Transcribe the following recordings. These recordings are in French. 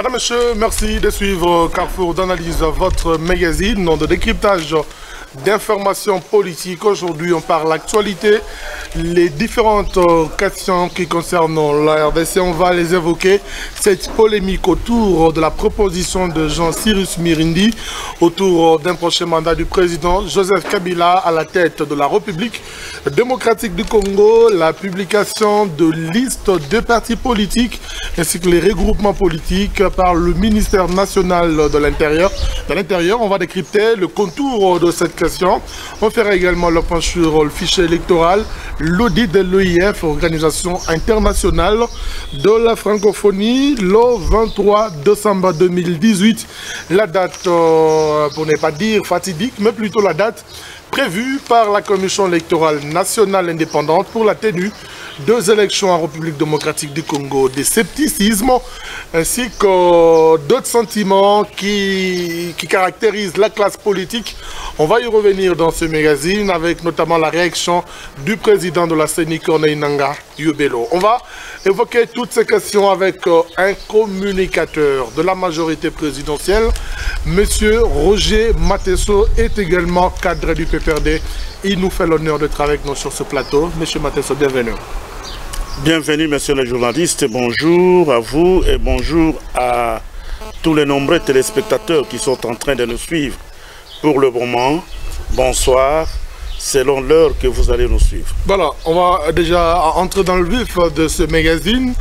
Madame, Monsieur, merci de suivre Carrefour d'analyse, votre magazine de décryptage d'informations politiques. Aujourd'hui, on parle l'actualité, les différentes questions qui concernent la RDC. On va les évoquer. Cette polémique autour de la proposition de Jean-Cyrus Mirindi, autour d'un prochain mandat du président Joseph Kabila à la tête de la République démocratique du Congo, la publication de listes de partis politiques ainsi que les regroupements politiques par le ministère national de l'Intérieur. On va décrypter le contour de cette question. On fera également le point sur le fichier électoral, l'audit de l'OIF, Organisation internationale de la francophonie, le 23 décembre 2018. La date, pour ne pas dire fatidique, mais plutôt la date prévue par la Commission électorale nationale indépendante pour la tenue deux élections en République démocratique du Congo. Des scepticismes ainsi que d'autres sentiments qui caractérisent la classe politique. On va y revenir dans ce magazine avec notamment la réaction du président de la CENI, Corneille Nangaa Yubelo. On va évoquer toutes ces questions avec un communicateur de la majorité présidentielle. Monsieur Roger Matesso est également cadre du PPRD. Il nous fait l'honneur d'être avec nous sur ce plateau. Monsieur Matesso, bienvenue. Bienvenue, monsieur le journaliste. Bonjour à vous et bonjour à tous les nombreux téléspectateurs qui sont en train de nous suivre pour le moment. Bonsoir, selon l'heure que vous allez nous suivre. Voilà, on va déjà entrer dans le vif de ce magazine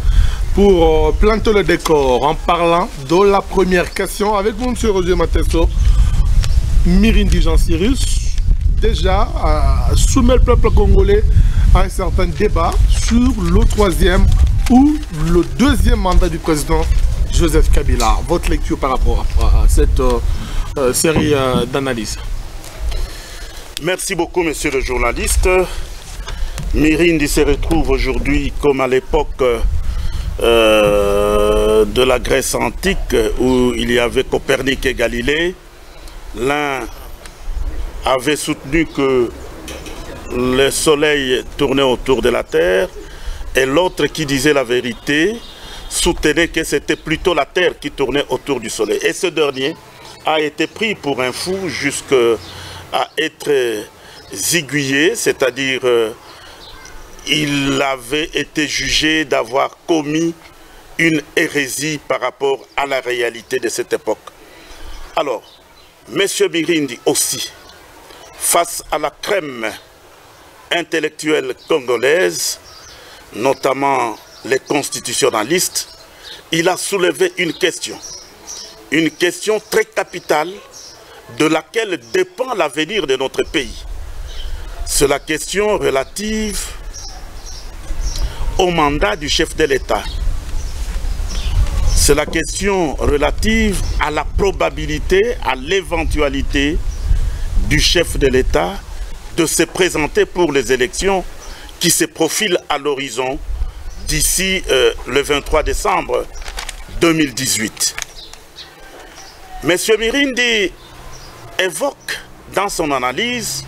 pour planter le décor en parlant de la première question avec vous, monsieur Roger Matesso. Mirindi Jean-Cyrus, déjà soumet le peuple congolais à un certain débat sur le troisième ou le deuxième mandat du président Joseph Kabila. Votre lecture par rapport à cette série d'analyses. Merci beaucoup, monsieur le journaliste. Mirindi se retrouve aujourd'hui comme à l'époque de la Grèce antique où il y avait Copernic et Galilée. L'un avait soutenu que le soleil tournait autour de la terre et l'autre qui disait la vérité soutenait que c'était plutôt la terre qui tournait autour du soleil. Et ce dernier a été pris pour un fou jusqu'à être ziguillé, c'est-à-dire il avait été jugé d'avoir commis une hérésie par rapport à la réalité de cette époque. Alors, M. Mirindi aussi, face à la crème intellectuelle congolaise, notamment les constitutionnalistes, il a soulevé une question très capitale de laquelle dépend l'avenir de notre pays. C'est la question relative au mandat du chef de l'État. C'est la question relative à la probabilité, à l'éventualité du chef de l'État de se présenter pour les élections qui se profilent à l'horizon d'ici le 23 décembre 2018. M. Mirindi évoque dans son analyse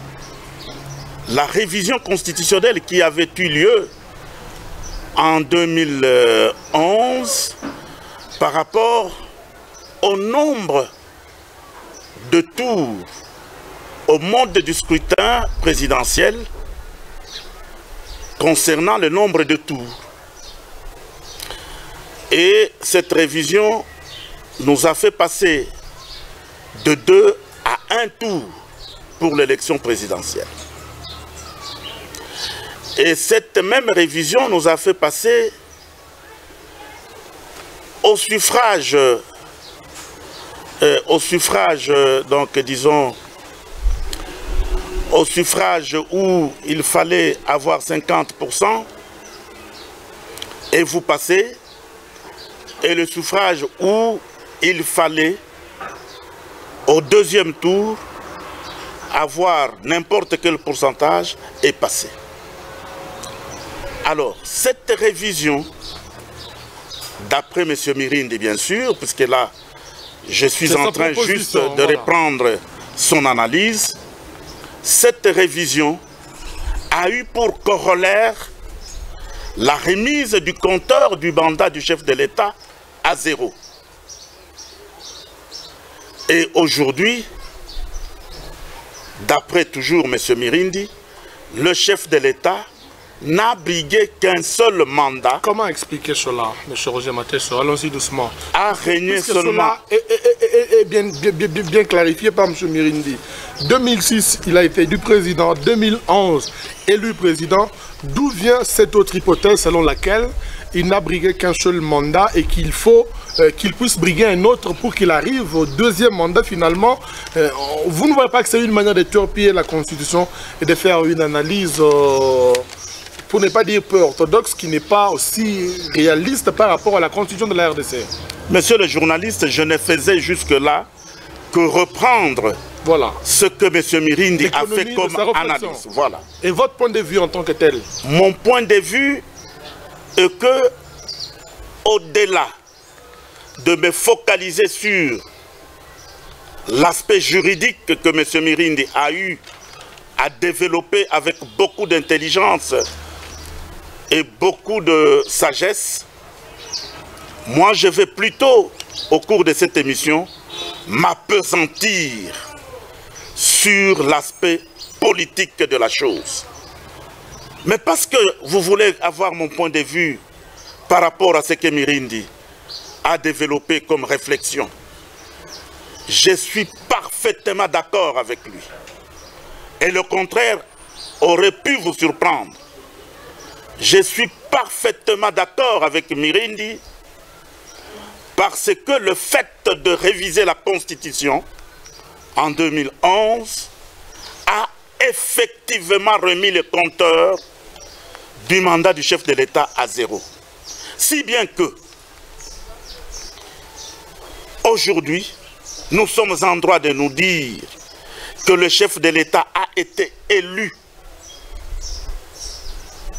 la révision constitutionnelle qui avait eu lieu en 2011 par rapport au nombre de tours au mode du scrutin présidentiel concernant le nombre de tours. Et cette révision nous a fait passer de 2 à 1 tour pour l'élection présidentielle. Et cette même révision nous a fait passer au suffrage, donc disons, au suffrage où il fallait avoir 50% et vous passez, et le suffrage où il fallait au deuxième tour avoir n'importe quel pourcentage et passer. Alors, cette révision, d'après M. Mirindi bien sûr, puisque là, je suis en train juste de reprendre son analyse, cette révision a eu pour corollaire la remise du compteur du mandat du chef de l'État à 0. Et aujourd'hui, d'après toujours M. Mirindi, le chef de l'État n'a brigué qu'un seul mandat. Comment expliquer cela, M. Roger Mateso? Allons-y doucement. A régné seulement. Cela est bien clarifié par M. Mirindi. 2006, il a été élu président. 2011, élu président. D'où vient cette autre hypothèse selon laquelle il n'a brigué qu'un seul mandat et qu'il faut qu'il puisse briguer un autre pour qu'il arrive au deuxième mandat finalement? Vous ne voyez pas que c'est une manière de torpiller la Constitution et de faire une analyse, pour ne pas dire peu orthodoxe, qui n'est pas aussi réaliste par rapport à la Constitution de la RDC? Monsieur le journaliste, je ne faisais jusque-là que reprendre ce que M. Mirindi a fait comme analyse. Voilà. Et votre point de vue en tant que tel? Mon point de vue est que, au-delà de me focaliser sur l'aspect juridique que M. Mirindi a eu à développer avec beaucoup d'intelligence et beaucoup de sagesse, moi je vais plutôt, au cours de cette émission, m'appesantir sur l'aspect politique de la chose. Mais parce que vous voulez avoir mon point de vue par rapport à ce que Mirindi a développé comme réflexion, je suis parfaitement d'accord avec lui. Et le contraire aurait pu vous surprendre. Je suis parfaitement d'accord avec Mirindi parce que le fait de réviser la Constitution en 2011 a effectivement remis le compteur du mandat du chef de l'État à zéro. Si bien que, aujourd'hui, nous sommes en droit de nous dire que le chef de l'État a été élu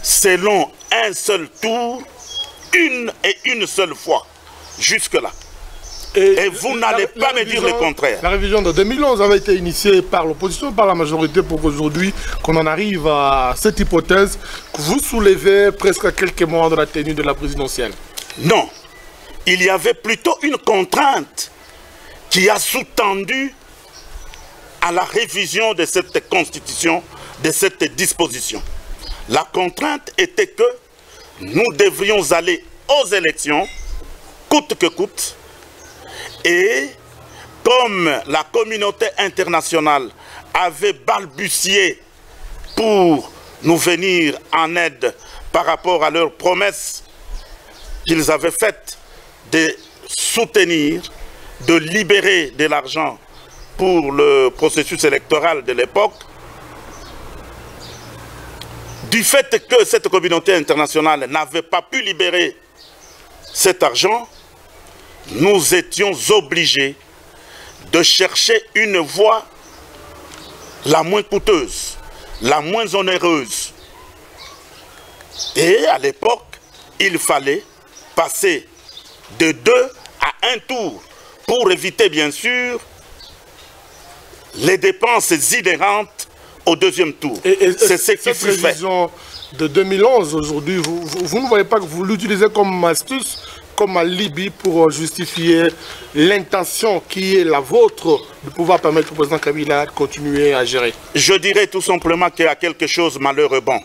selon un seul tour, une seule fois, jusque-là. Et vous n'allez pas me dire le contraire. La révision de 2011 avait été initiée par l'opposition, par la majorité, pour qu'aujourd'hui, qu'on en arrive à cette hypothèse que vous soulevez presque à quelques mois de la tenue de la présidentielle. Non. Il y avait plutôt une contrainte qui a sous-tendu à la révision de cette constitution, de cette disposition. La contrainte était que nous devrions aller aux élections, coûte que coûte, et comme la communauté internationale avait balbutié pour nous venir en aide par rapport à leurs promesses qu'ils avaient faites de soutenir, de libérer de l'argent pour le processus électoral de l'époque, du fait que cette communauté internationale n'avait pas pu libérer cet argent, nous étions obligés de chercher une voie la moins coûteuse, la moins onéreuse. Et à l'époque, il fallait passer de 2 à 1 tour pour éviter bien sûr les dépenses inhérentes au deuxième tour. C'est ce qui fut fait. Cette révision de 2011 aujourd'hui, vous ne voyez pas que vous l'utilisez comme astuce, comme alibi pour justifier l'intention qui est la vôtre de pouvoir permettre au président Kabila de continuer à gérer? Je dirais tout simplement qu'il y a quelque chose de malheureux. Bon,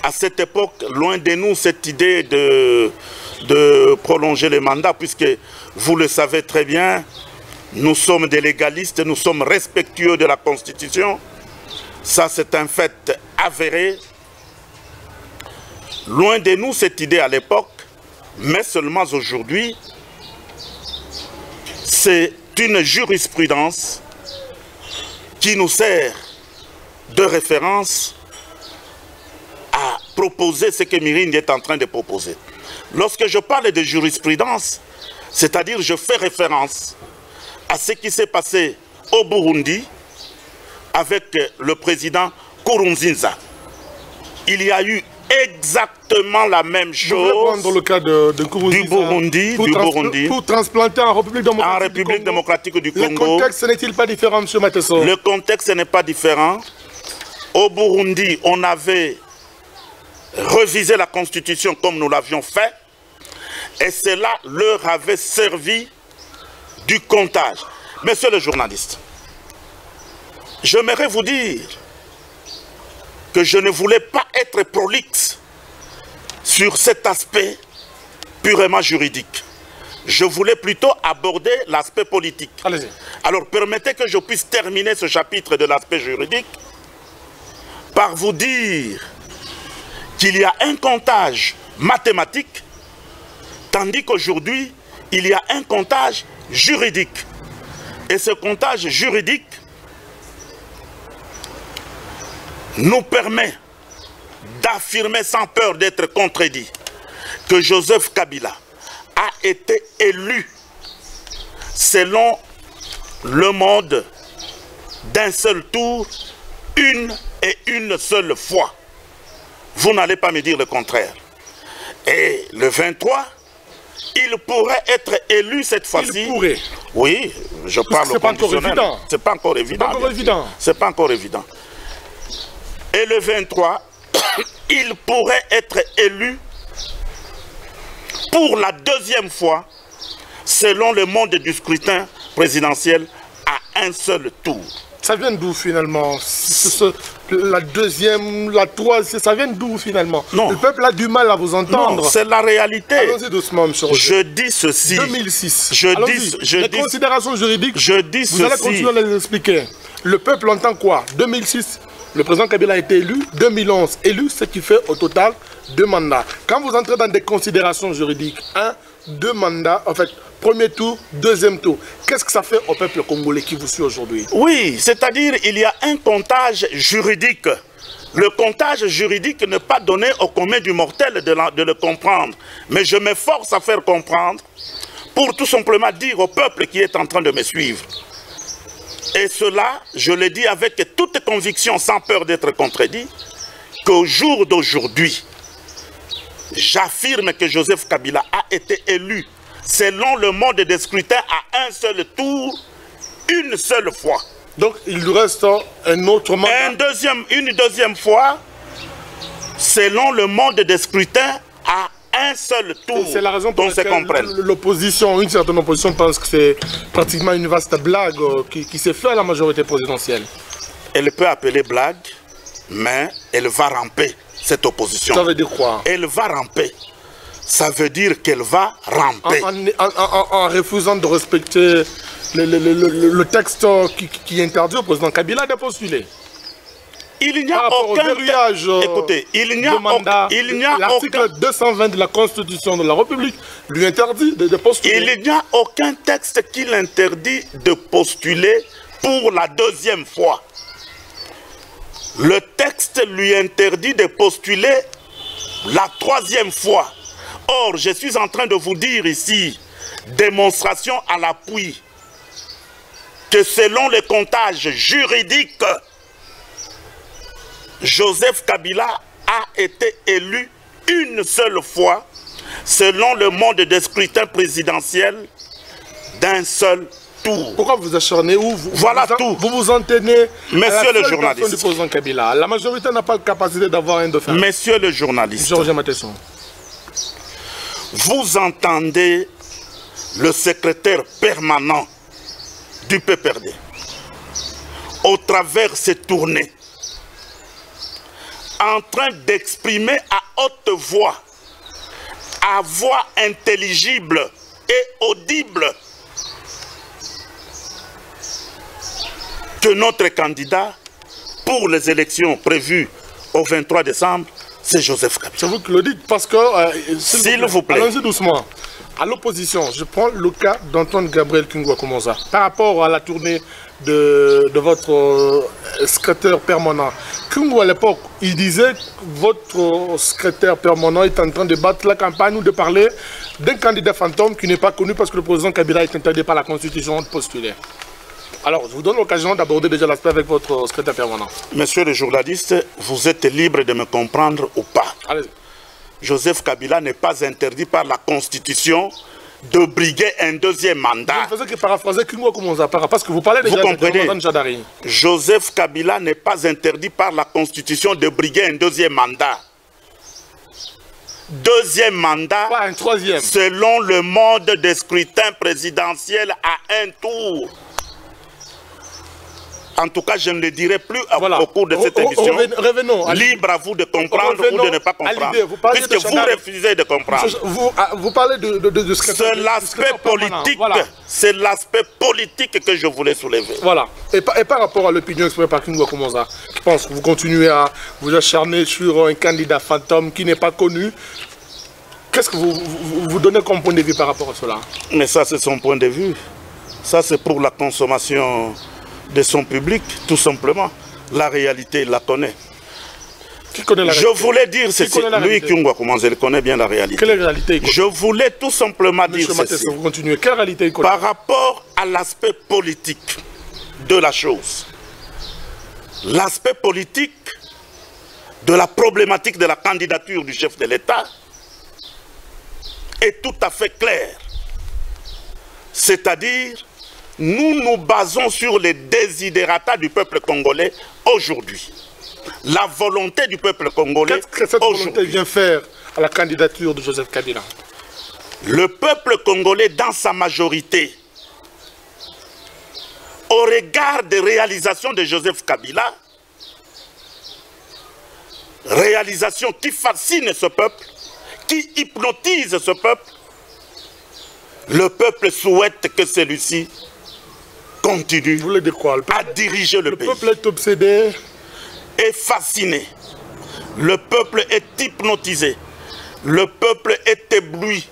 à cette époque, loin de nous cette idée de prolonger les mandats, puisque vous le savez très bien, nous sommes des légalistes, nous sommes respectueux de la Constitution. Ça, c'est un fait avéré. Loin de nous cette idée à l'époque, mais seulement aujourd'hui, c'est une jurisprudence qui nous sert de référence à proposer ce que Mirindi est en train de proposer. Lorsque je parle de jurisprudence, c'est-à-dire je fais référence à ce qui s'est passé au Burundi avec le président Nkurunziza. Il y a eu exactement la même chose prendre le cas de du Burundi, pour transplanter en République démocratique du Congo. Le contexte n'est-il pas différent, M. Mateso? Le contexte n'est pas différent. Au Burundi, on avait révisé la Constitution comme nous l'avions fait, et cela leur avait servi du comptage. Messieurs les journalistes, j'aimerais vous dire que je ne voulais pas être prolixe sur cet aspect purement juridique. Je voulais plutôt aborder l'aspect politique. Allez-y. Alors permettez que je puisse terminer ce chapitre de l'aspect juridique par vous dire qu'il y a un comptage mathématique, tandis qu'aujourd'hui, il y a un comptage juridique. Et ce comptage juridique nous permet d'affirmer sans peur d'être contredit que Joseph Kabila a été élu selon le mode d'un seul tour, une et une seule fois. Vous n'allez pas me dire le contraire. Et le 23, il pourrait être élu cette fois-ci. Il pourrait. Oui, je parle au conditionnel. C'est pas encore évident. C'est pas encore évident. Et le 23, il pourrait être élu pour la deuxième fois, selon le mode du scrutin présidentiel, à un seul tour. Ça vient d'où finalement? La deuxième, la troisième, ça vient d'où finalement? Non. Le peuple a du mal à vous entendre. Non, c'est la réalité. Allons-y doucement, M. Roger. Je dis ceci. 2006. Les considérations juridiques, je dis vous allez continuer à les expliquer. Le peuple entend quoi? 2006, le président Kabila a été élu. 2011, élu, ce qui fait au total 2 mandats. Quand vous entrez dans des considérations juridiques, 1, 2 mandats, en fait, premier tour, deuxième tour. Qu'est-ce que ça fait au peuple congolais qui vous suit aujourd'hui? Oui, c'est-à-dire il y a un comptage juridique. Le comptage juridique n'est pas donné au commun du mortel de le comprendre. Mais je m'efforce à faire comprendre pour tout simplement dire au peuple qui est en train de me suivre. Et cela, je le dis avec toute conviction, sans peur d'être contredit, qu'au jour d'aujourd'hui, j'affirme que Joseph Kabila a été élu selon le mode de scrutin à un seul tour, une seule fois. Donc il lui reste un autre mandat. Une deuxième fois, selon le mode de scrutin à un seul tour. C'est la raison pour laquelle l'opposition, une certaine opposition pense que c'est pratiquement une vaste blague qui s'est faite à la majorité présidentielle. Elle peut appeler blague, mais elle va ramper, cette opposition. Ça veut dire quoi? Elle va ramper. Ça veut dire qu'elle va ramper. En refusant de respecter le texte qui interdit au président Kabila de postuler. Il n'y a aucun verrouillage. Écoutez, il n'y a aucun. L'article 220 de la Constitution de la République lui interdit de postuler. Il n'y a aucun texte qui l'interdit de postuler pour la deuxième fois. Le texte lui interdit de postuler la troisième fois. Or, je suis en train de vous dire ici, démonstration à l'appui, que selon le comptage juridique, Joseph Kabila a été élu une seule fois, selon le mode de scrutin présidentiel d'un seul tour. Pourquoi vous acharnez où vous vous en tenez, Monsieur le journaliste, du président Kabila? La majorité n'a pas la capacité d'avoir un dauphin. Monsieur le journaliste, Georges Matesson, vous entendez le secrétaire permanent du PPRD, au travers de ces tournées, en train d'exprimer à haute voix, à voix intelligible et audible, que notre candidat pour les élections prévues au 23 décembre, c'est Joseph Kabila. C'est vous qui le dites, parce que, s'il vous plaît, allons-y doucement. À l'opposition, je prends le cas d'Antoine Gabriel Kingwa Komonza. Par rapport à la tournée de votre secrétaire permanent, Kingwa à l'époque, il disait que votre secrétaire permanent est en train de battre la campagne ou de parler d'un candidat fantôme qui n'est pas connu parce que le président Kabila est interdit par la Constitution de postuler. Alors, je vous donne l'occasion d'aborder déjà l'aspect avec votre secrétaire permanent. Monsieur le journaliste, vous êtes libre de me comprendre ou pas. Allez-y. Joseph Kabila n'est pas interdit par la Constitution de briguer un deuxième mandat. Je ne faisais que paraphraser Kingwa Komonza, parce que vous parlez déjà de Mme Jadari. Joseph Kabila n'est pas interdit par la Constitution de briguer un deuxième mandat. Deuxième mandat, pas un troisième. Selon le mode de scrutin présidentiel à un tour. En tout cas, je ne le dirai plus au cours de cette émission. Revenons. Libre à vous de comprendre ou de ne pas comprendre. Puisque vous refusez de comprendre. Vous parlez de ce que c'est l'aspect politique. Voilà. C'est l'aspect politique que je voulais soulever. Voilà. Et par rapport à l'opinion exprimée par King Ngouakoumouza, je pense que vous continuez à vous acharner sur un candidat fantôme qui n'est pas connu. Qu'est-ce que vous donnez comme point de vue par rapport à cela? Mais ça, c'est son point de vue. Ça, c'est pour la consommation de son public, tout simplement. La réalité, il la connaît. Qui connaît la réalité? Je voulais dire ceci. Lui, King Ngouakoumouza, il connaît bien la réalité. Quelle réalité il connaît? Je voulais tout simplement dire ceci. Vous continuez. Quelle réalité il connaît? Par rapport à l'aspect politique de la chose, l'aspect politique de la problématique de la candidature du chef de l'État est tout à fait clair. C'est-à-dire, nous nous basons sur les desiderata du peuple congolais aujourd'hui. La volonté du peuple congolais. Qu'est-ce que cette volonté vient faire à la candidature de Joseph Kabila? Le peuple congolais, dans sa majorité, au regard des réalisations de Joseph Kabila, réalisations qui fascinent ce peuple, qui hypnotise ce peuple, le peuple souhaite que celui-ci continue à diriger le pays. Le peuple est obsédé, est fasciné, le peuple est hypnotisé, le peuple est ébloui,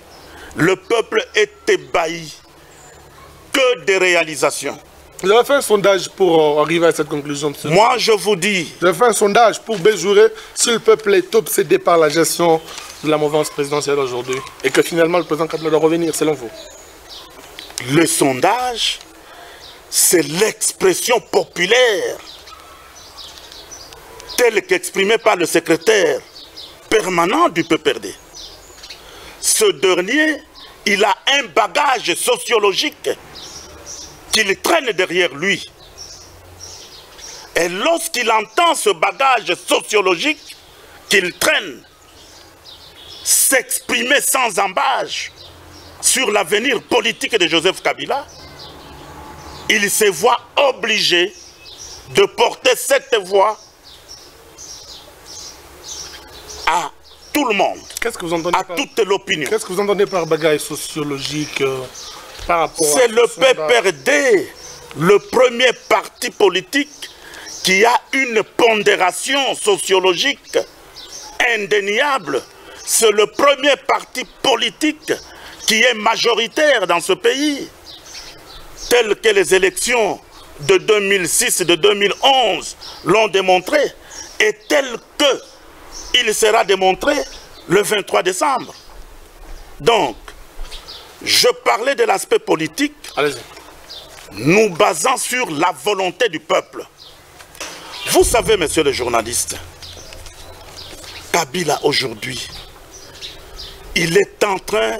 le peuple est ébahi. Que des réalisations. Vous avez fait un sondage pour arriver à cette conclusion. Moi, je vous dis... Vous avez fait un sondage pour mesurer si le peuple est obsédé par la gestion de la mouvance présidentielle aujourd'hui et que finalement le président Kabila doit revenir, selon vous. Le sondage, c'est l'expression populaire telle qu'exprimée par le secrétaire permanent du PPRD. Ce dernier, il a un bagage sociologique qu'il traîne derrière lui. Et lorsqu'il entend ce bagage sociologique qu'il traîne s'exprimer sans embâche sur l'avenir politique de Joseph Kabila, il se voit obligé de porter cette voix à tout le monde, à toute l'opinion. Qu'est-ce que vous entendez par bagage sociologique par rapport à... C'est le PPRD, le premier parti politique qui a une pondération sociologique indéniable. C'est le premier parti politique qui est majoritaire dans ce pays, tel que les élections de 2006 et de 2011 l'ont démontré, et tel que il sera démontré le 23 décembre. Donc, je parlais de l'aspect politique, nous basant sur la volonté du peuple. Vous savez, monsieur le journaliste, Kabila aujourd'hui, il est en train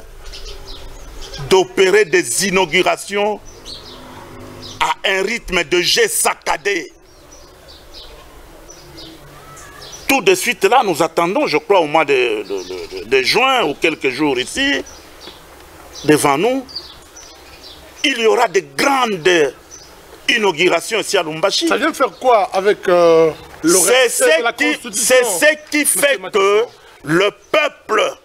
d'opérer des inaugurations à un rythme de jet saccadé. Tout de suite là, nous attendons, je crois au mois de juin ou quelques jours ici, devant nous, il y aura de grandes inaugurations ici à Lubumbashi. Ça vient faire quoi avec le respect de la Constitution? C'est ce qui fait que le peuple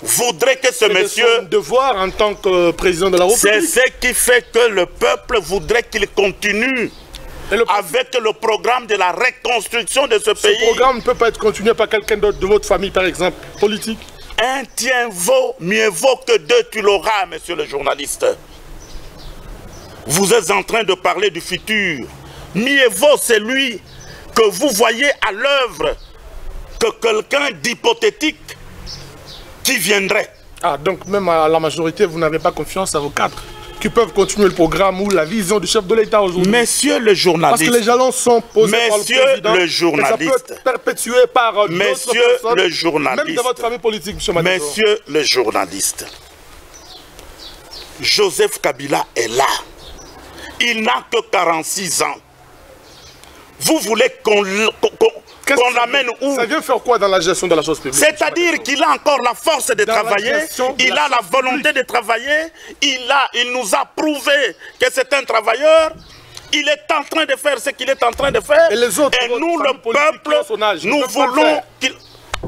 voudrait que ce monsieur... C'est son devoir en tant que président de la République. C'est ce qui fait que le peuple voudrait qu'il continue avec le programme de la reconstruction de ce pays. Ce programme ne peut pas être continué par quelqu'un d'autre de votre famille, par exemple, politique. Un tien vaut, mieux vaut que deux, tu l'auras, monsieur le journaliste. Vous êtes en train de parler du futur. Mieux vaut celui que vous voyez à l'œuvre que quelqu'un d'hypothétique qui viendrait. Ah, donc même à la majorité, vous n'avez pas confiance à vos cadres qui peuvent continuer le programme ou la vision du chef de l'État aujourd'hui. Monsieur le journaliste. Parce que les jalons sont posés par le président. Le journaliste. Et ça peut être perpétué par d'autres personnes, le journaliste. même de votre famille politique, monsieur Madiso. Monsieur le journaliste. Joseph Kabila est là. Il n'a que 46 ans. Vous voulez qu'on l'amène où? Ça vient faire quoi dans la gestion de la chose publique? C'est-à-dire qu'il a encore la force de travailler, il a la volonté de travailler, il nous a prouvé que c'est un travailleur, Il est en train de faire ce qu'il est en train de faire. Et les autres, et nous, le peuple, nous voulons qu'il...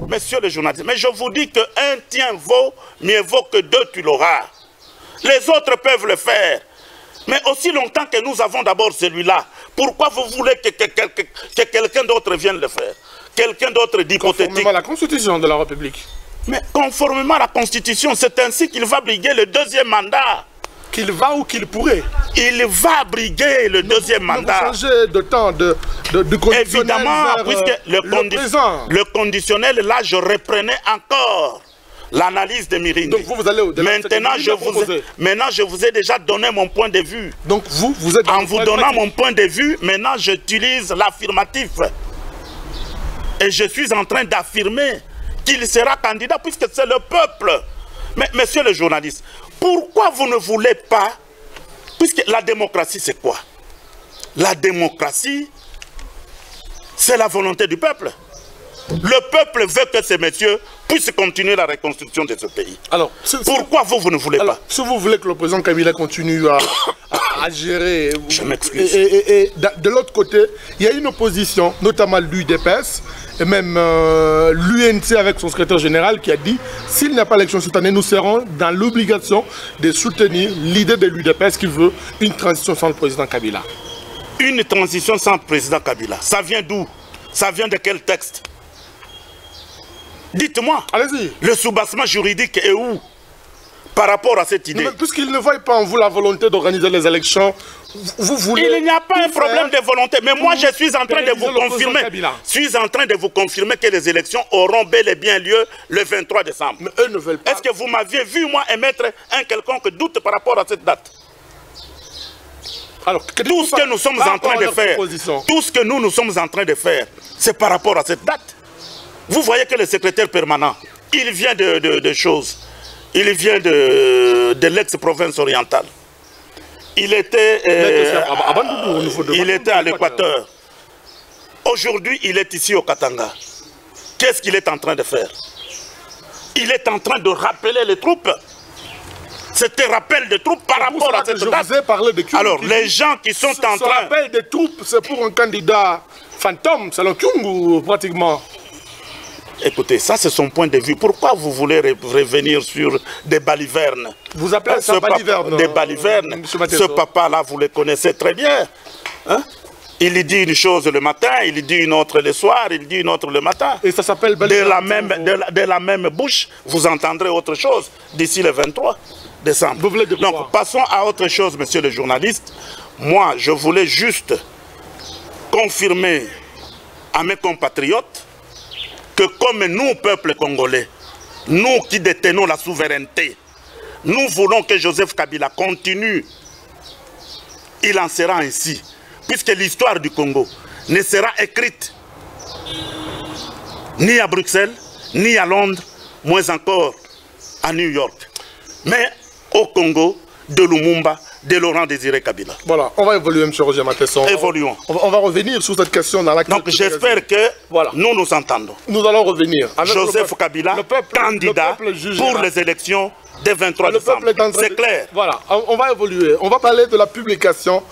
Monsieur le journaliste, mais je vous dis qu'un tien vaut, mieux vaut que deux, tu l'auras. Les autres peuvent le faire. Mais aussi longtemps que nous avons d'abord celui-là, pourquoi vous voulez que quelqu'un d'autre vienne le faire? Quelqu'un d'autre d'hypothétique. Conformément à la Constitution de la République. Mais conformément à la Constitution, c'est ainsi qu'il va briguer le deuxième mandat. Qu'il va ou qu'il pourrait? Il va briguer le deuxième mandat. Vous changez de temps de conditionnel. Évidemment, puisque le conditionnel, là, je reprenais encore l'analyse de Mirindi. Donc vous allez au-delà. Maintenant, je vous ai déjà donné mon point de vue. Donc vous êtes... En vous donnant mon point de vue, maintenant j'utilise l'affirmatif. Et je suis en train d'affirmer qu'il sera candidat puisque c'est le peuple. Mais monsieur le journaliste, pourquoi vous ne voulez pas, puisque la démocratie c'est quoi? La démocratie, c'est la volonté du peuple. Le peuple veut que ces messieurs puissent continuer la reconstruction de ce pays. Alors, pourquoi vous ne voulez pas? Si vous voulez que le président Kabila continue à gérer... Je m'excuse. Et de l'autre côté, il y a une opposition, notamment l'UDPS, et même l'UNC avec son secrétaire général qui a dit s'il n'y a pas d'élection cette année, nous serons dans l'obligation de soutenir l'idée de l'UDPS qui veut une transition sans le président Kabila. Une transition sans le président Kabila, ça vient d'où? Ça vient de quel texte? Dites-moi, le soubassement juridique est où par rapport à cette idée? Puisqu'ils ne voient pas en vous la volonté d'organiser les élections, vous voulez... Il n'y a pas un problème de volonté, mais moi je suis en train de vous confirmer. Je suis en train de vous confirmer que les élections auront bel et bien lieu le 23 décembre. Mais eux ne veulent pas. Est-ce que vous m'aviez vu, moi, émettre un quelconque doute par rapport à cette date? Alors, tout ce que nous sommes en train de faire, tout ce que nous sommes en train de faire, c'est par rapport à cette date. Vous voyez que le secrétaire permanent, il vient de choses. Il vient de l'ex-province orientale. Il était à l'Équateur. Aujourd'hui, il est ici au Katanga. Qu'est-ce qu'il est en train de faire? Il est en train de rappeler les troupes. C'était rappel de troupes par rapport à cette date. Je vous ai parlé de Kyungu. Alors, les gens qui sont en train... Ce rappel des troupes, c'est pour un candidat fantôme, c'est le Kyungu, pratiquement. Écoutez, ça c'est son point de vue. Pourquoi vous voulez revenir sur des balivernes? Vous appelez ça balivernes? Des balivernes. Ce papa-là, vous le connaissez très bien. Hein? Il dit une chose le matin, il dit une autre le soir, il dit une autre le matin. Et ça s'appelle balivernes. De la même bouche, vous entendrez autre chose d'ici le 23 décembre. Vous voulez de quoi? Donc, passons à autre chose, monsieur le journaliste. Moi, je voulais juste confirmer à mes compatriotes que comme nous, peuple congolais, nous qui détenons la souveraineté, nous voulons que Joseph Kabila continue. Il en sera ainsi, puisque l'histoire du Congo ne sera écrite ni à Bruxelles, ni à Londres, moins encore à New York, mais au Congo de Lumumba, de Laurent Désiré Kabila. Voilà, on va évoluer, M. Roger Matesson. Évoluons. On va revenir sur cette question dans laquelle... Donc j'espère que nous nous entendons. Nous allons revenir. Avec Joseph Kabila, candidat pour les élections des 23 décembre. C'est clair. Voilà, on va évoluer. On va parler de la publication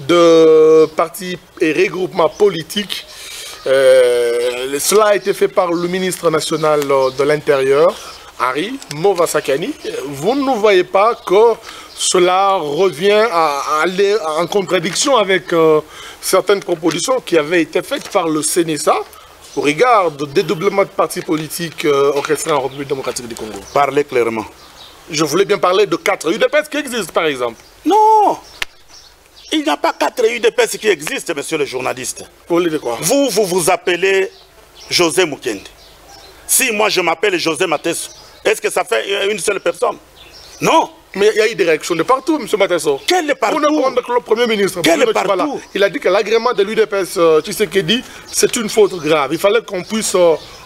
de partis et regroupements politiques. Cela a été fait par le ministre national de l'Intérieur, Henri Movasakani. Vous ne voyez pas que cela revient à aller en contradiction avec certaines propositions qui avaient été faites par le CNSA au regard du dédoublement de partis politiques orchestrés en République démocratique du Congo. Parlez clairement. Je voulais bien parler de 4 UDPS qui existent, par exemple. Non, il n'y a pas 4 UDPS qui existent, monsieur le journaliste. Vous voulez de quoi? Vous vous appelez José Mukendi. Si moi je m'appelle José Matesso, est-ce que ça fait une seule personne? Non. Mais il y a eu des réactions de partout, M. Matesso. Quel est partout? Pour ne prendre que le Premier ministre, il a dit que l'agrément de l'UDPS Tshisekedi, c'est une faute grave. Il fallait qu'on puisse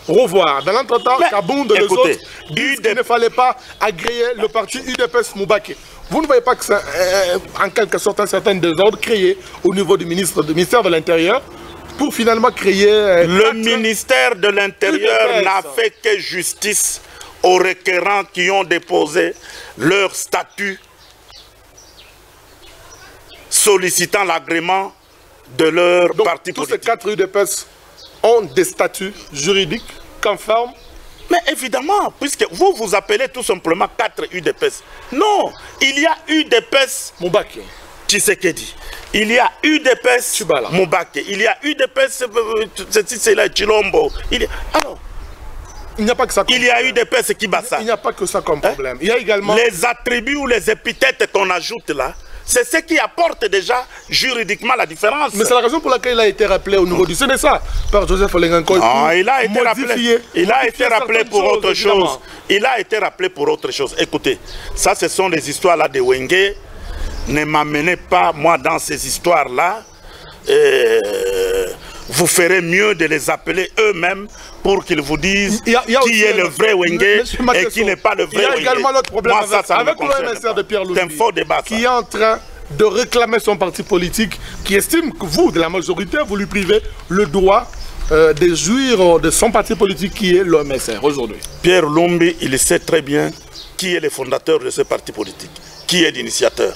revoir. Dans l'entretemps, Kabound et les autres disent qu'il ne fallait pas agréer le parti UDPS Moubake. Vous ne voyez pas que c'est en quelque sorte un certain désordre créé au niveau du ministère de l'Intérieur pour finalement créer... le ministère de l'Intérieur n'a fait que justice aux requérants qui ont déposé leur statut sollicitant l'agrément de leur parti politique. Tous ces 4 UDPS ont des statuts juridiques conformes. Mais évidemment, puisque vous vous appelez tout simplement 4 UDPS. Non, il y a UDPS Moubake, Tshisekedi. Il y a UDPS Tchibala. Moubake. Il y a UDPS Chilombo. Alors, il n'y a pas que ça comme il y a UDPS Kibassa. Il n'y a pas que ça comme problème. Il y a également... Les attributs ou les épithètes qu'on ajoute là, c'est ce qui apporte déjà juridiquement la différence. Mais c'est la raison pour laquelle il a été rappelé au niveau du CNSA par Joseph Olengankoy. Il a été rappelé. Il a été rappelé pour autre chose. Il a été rappelé pour autre chose. Écoutez, ça ce sont les histoires là de Wenge. Ne m'amenez pas moi dans ces histoires là. Vous ferez mieux de les appeler eux-mêmes pour qu'ils vous disent qui est le vrai Wenge et qui n'est pas le vrai Wenge. Il y a également l'autre problème avec le MSR de Pierre Lumbi, qui est en train de réclamer son parti politique, qui estime que vous, de la majorité, vous lui privez le droit de jouir de son parti politique qui est le MSR aujourd'hui. Pierre Lumbi, il sait très bien qui est le fondateur de ce parti politique, qui est l'initiateur.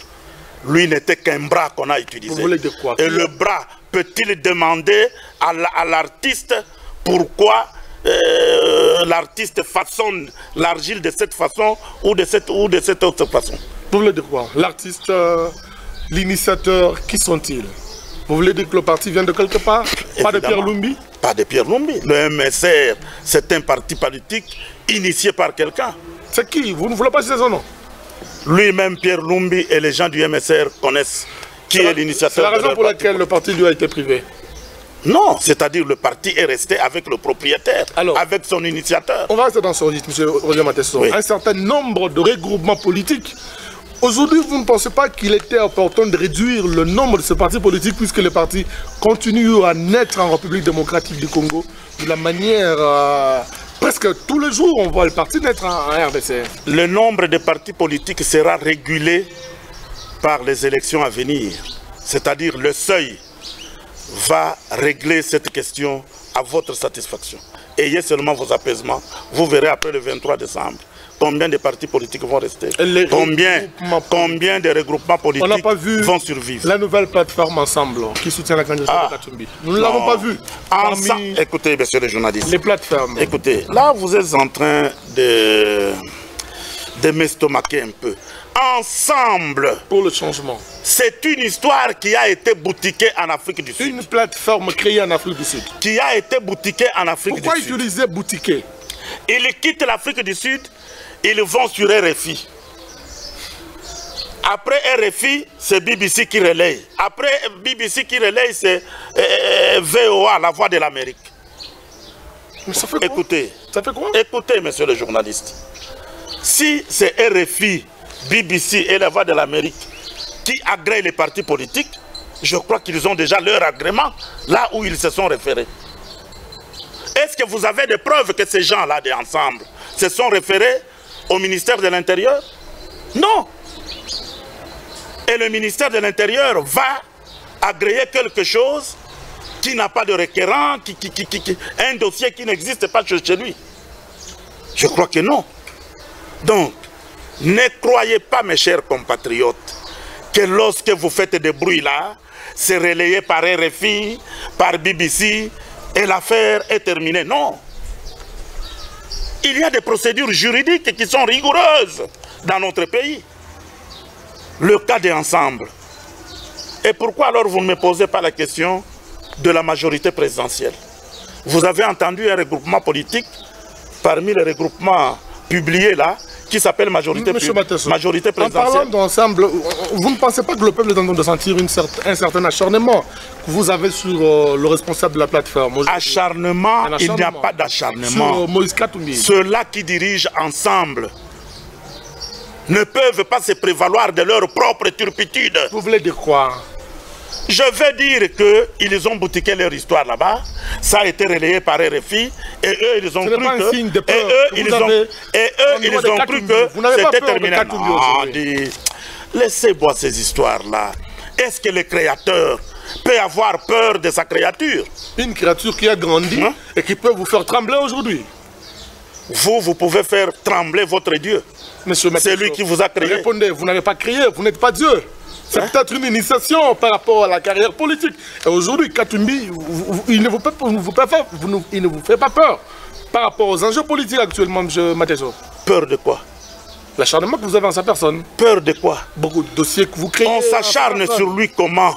Lui n'était qu'un bras qu'on a utilisé. Vous voulez dire quoi? Et le bras peut-il demander à l'artiste pourquoi l'artiste façonne l'argile de cette façon ou de cette autre façon? Vous voulez dire quoi? L'artiste, l'initiateur, qui sont-ils? Vous voulez dire que le parti vient de quelque part? Pas de Pierre Lumbi? Pas de Pierre Lumbi. Le MSR, c'est un parti politique initié par quelqu'un. C'est qui? Vous ne voulez pas citer son nom? Lui-même, Pierre Lumbi et les gens du MSR connaissent qui est l'initiateur. C'est la raison pour laquelle le parti lui a été privé. Non, c'est-à-dire le parti est resté avec le propriétaire, avec son initiateur. On va rester dans ce registre, M. Roger Matesso. Oui. Un certain nombre de regroupements politiques. Aujourd'hui, vous ne pensez pas qu'il était opportun de réduire le nombre de ces partis politiques puisque les partis continuent à naître en République démocratique du Congo de la manière... presque tous les jours, on voit le parti naître en RDC. Le nombre de partis politiques sera régulé par les élections à venir. C'est-à-dire le seuil va régler cette question à votre satisfaction. Ayez seulement vos apaisements. Vous verrez après le 23 décembre combien de partis politiques vont rester. Combien de regroupements politiques vont survivre. La nouvelle plateforme Ensemble qui soutient la candidature de Katumbi. Nous ne l'avons pas vu. Écoutez, messieurs les journalistes. Les plateformes. Écoutez, là vous êtes en train de m'estomaquer un peu. Ensemble. Pour le changement. C'est une histoire qui a été boutiquée en Afrique du Sud. Une plateforme créée en Afrique du Sud. Qui a été boutiquée en Afrique du Sud. Pourquoi utiliser boutiquée? Ils quittent l'Afrique du Sud, ils vont sur RFI. Après RFI, c'est BBC qui relaye. Après BBC qui relaye, c'est VOA, la voix de l'Amérique. Mais ça fait quoi? Écoutez. Ça fait quoi? Écoutez, messieurs les journalistes. Si c'est RFI, BBC et la voix de l'Amérique qui agréent les partis politiques, je crois qu'ils ont déjà leur agrément là où ils se sont référés. Est-ce que vous avez des preuves que ces gens-là d'ensemble se sont référés au ministère de l'Intérieur? Non. Et le ministère de l'Intérieur va agréer quelque chose qui n'a pas de requérant, un dossier qui n'existe pas chez lui. Je crois que non. Donc, ne croyez pas, mes chers compatriotes, que lorsque vous faites des bruits là, c'est relayé par RFI, par BBC, et l'affaire est terminée. Non. Il y a des procédures juridiques qui sont rigoureuses dans notre pays. Le cas d'Ensemble. Et pourquoi alors vous ne me posez pas la question de la majorité présidentielle? Vous avez entendu un regroupement politique parmi les regroupements publiés là, qui s'appelle majorité présidentielle. En parlant d'Ensemble, vous ne pensez pas que le peuple est en train de sentir un certain acharnement que vous avez sur le responsable de la plateforme? Acharnement, il n'y a pas d'acharnement. Sur Moïse Katumbi. Ceux-là qui dirigent Ensemble ne peuvent pas se prévaloir de leur propre turpitude. Vous voulez dire quoi? Je veux dire qu'ils ont boutiqué leur histoire là-bas. Ça a été relayé par RFI. Et eux, ils ont cru que c'était terminé. Laissez-moi ces histoires-là. Est-ce que le créateur peut avoir peur de sa créature? Une créature qui a grandi et qui peut vous faire trembler aujourd'hui. Vous pouvez faire trembler votre Dieu. C'est lui qui vous a créé. Répondez, vous n'avez pas créé, vous n'êtes pas Dieu. C'est peut-être une initiation par rapport à la carrière politique. Et aujourd'hui, Katumbi, il ne vous fait pas peur par rapport aux enjeux politiques actuellement, M. Mateso. Peur de quoi? L'acharnement que vous avez en sa personne. Peur de quoi? Beaucoup de dossiers que vous créez. On s'acharne sur lui comment?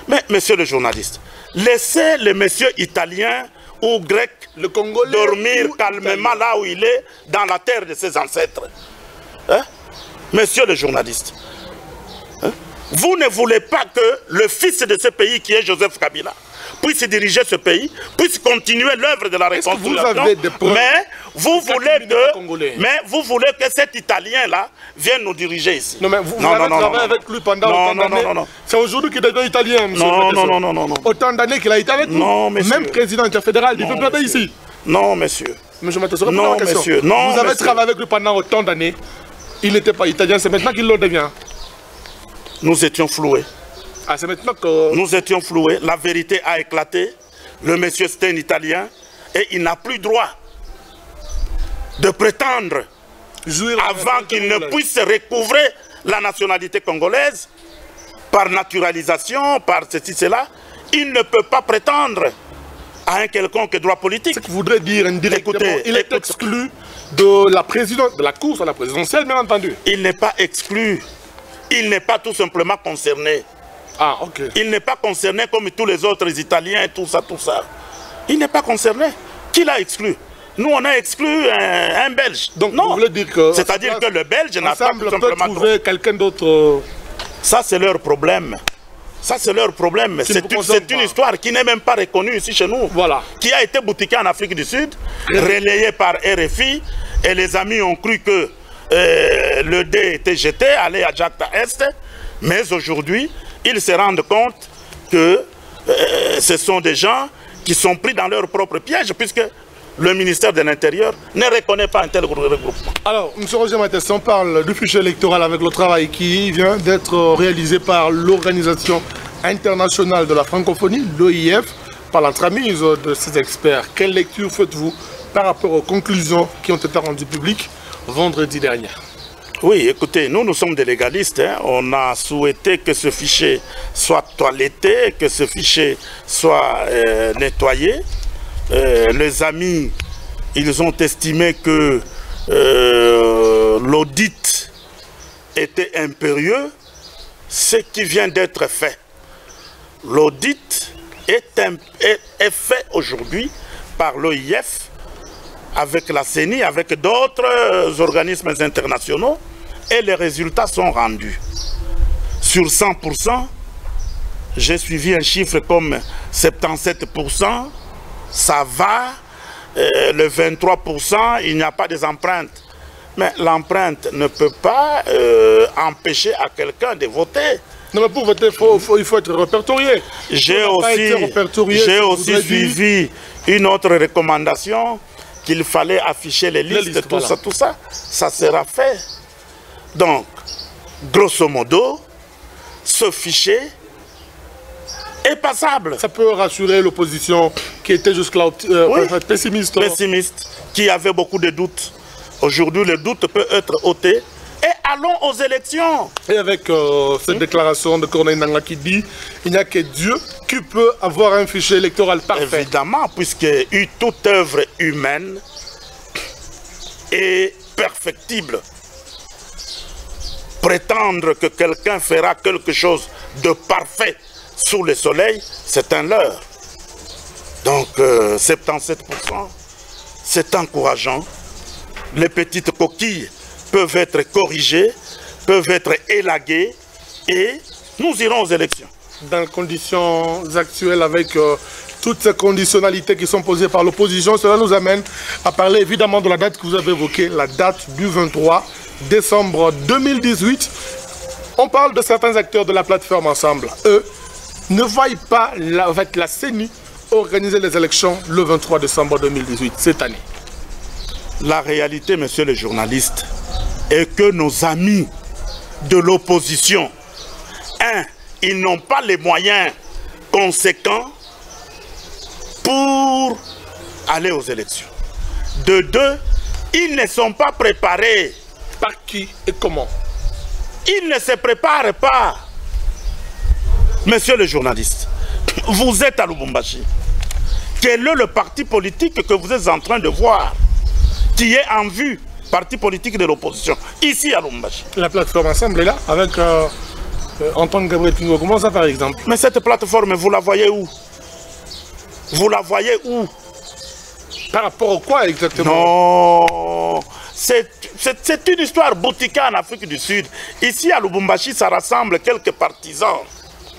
Mais, monsieur le journaliste, laissez le monsieur italien ou grec le Congolais dormir calmement là où il est, dans la terre de ses ancêtres. Hein? Monsieur le journaliste, hein? Vous ne voulez pas que le fils de ce pays, qui est Joseph Kabila, puisse diriger ce pays, puisse continuer l'œuvre de la reconstruction. Mais vous voulez que cet Italien-là vienne nous diriger ici. Non, mais vous avez travaillé avec lui pendant autant d'années. C'est aujourd'hui qu'il est italien, monsieur. Non. Autant d'années qu'il a été avec vous. Non, monsieur. Même président interfédéral, il peut pas être ici. Non, monsieur. Monsieur Mateso, non, monsieur. Non, vous avez travaillé avec lui pendant autant d'années. Il n'était pas italien, c'est maintenant qu'il le devient. Nous étions floués. Ah, c'est maintenant que... Nous étions floués. La vérité a éclaté. Le monsieur c'était un Italien et il n'a plus droit de prétendre avant qu'il ne puisse recouvrer la nationalité congolaise par naturalisation, par ceci, cela. Il ne peut pas prétendre à un quelconque droit politique. Ce qui voudrait dire indirectement, il est exclu de la présidence, de la course à la présidentielle, bien entendu. Il n'est pas exclu. Il n'est pas tout simplement concerné. Ah, ok. Il n'est pas concerné comme tous les autres Italiens, tout ça, tout ça. Il n'est pas concerné. Qui l'a exclu? Nous, on a exclu un Belge. Donc, non. Vous voulez dire que... C'est-à-dire que le Belge n'a pas tout simplement... trouver quelqu'un d'autre... Ça, c'est leur problème. Ça, c'est leur problème. C'est une histoire qui n'est même pas reconnue ici chez nous. Voilà. Qui a été boutiquée en Afrique du Sud, relayée par RFI, et les amis ont cru que le dé était jeté, allé à Jacta Est, mais aujourd'hui, ils se rendent compte que ce sont des gens qui sont pris dans leur propre piège, puisque le ministère de l'Intérieur ne reconnaît pas un tel regroupement. Alors, M. Roger Matesson parle du fichier électoral avec le travail qui vient d'être réalisé par l'Organisation internationale de la francophonie, l'OIF, par l'entremise de ces experts. Quelle lecture faites-vous par rapport aux conclusions qui ont été rendues publiques vendredi dernier? Oui, écoutez, nous sommes des légalistes. Hein. On a souhaité que ce fichier soit toiletté, que ce fichier soit nettoyé. Les amis, ils ont estimé que l'audit était impérieux, ce qui vient d'être fait. L'audit est fait aujourd'hui par l'OIF, avec la CENI, avec d'autres organismes internationaux, et les résultats sont rendus. Sur 100%, j'ai suivi un chiffre comme 77%, ça va, le 23%, il n'y a pas des empreintes. Mais l'empreinte ne peut pas empêcher à quelqu'un de voter. Non, mais pour voter, il faut être répertorié. J'ai aussi suivi une autre recommandation, qu'il fallait afficher les listes, tout ça, ça sera fait. Donc, grosso modo, ce fichier est passable. Ça peut rassurer l'opposition qui était jusque-là pessimiste. Pessimiste, qui avait beaucoup de doutes. Aujourd'hui, le doute peut être ôté. Et allons aux élections. Et avec cette déclaration de Corneille Nangaa qui dit il n'y a que Dieu qui peut avoir un fichier électoral parfait. Évidemment, puisque toute œuvre humaine est perfectible. Prétendre que quelqu'un fera quelque chose de parfait sous le soleil, c'est un leurre. Donc 77%, c'est encourageant. Les petites coquilles peuvent être corrigées, peuvent être élaguées et nous irons aux élections. Dans les conditions actuelles, avec toutes ces conditionnalités qui sont posées par l'opposition, cela nous amène à parler évidemment de la date que vous avez évoquée, la date du 23 décembre 2018. On parle de certains acteurs de la plateforme Ensemble. Eux ne voient pas la CENI organiser les élections le 23 décembre 2018, cette année. La réalité, monsieur le journaliste, et que nos amis de l'opposition, ils n'ont pas les moyens conséquents pour aller aux élections. De deux, ils ne sont pas préparés. Par qui et comment? Ils ne se préparent pas. Monsieur le journaliste, vous êtes à Lubumbashi. Quel est le parti politique que vous êtes en train de voir qui est en vue, parti politique de l'opposition, ici à Lubumbashi? La plateforme Ensemble est là, avec Antoine Gabriel Pingo. Comment ça, par exemple? Mais cette plateforme, vous la voyez où? Vous la voyez où? Par rapport à quoi exactement? Non, c'est une histoire boutiquée en Afrique du Sud. Ici à Lubumbashi, ça rassemble quelques partisans.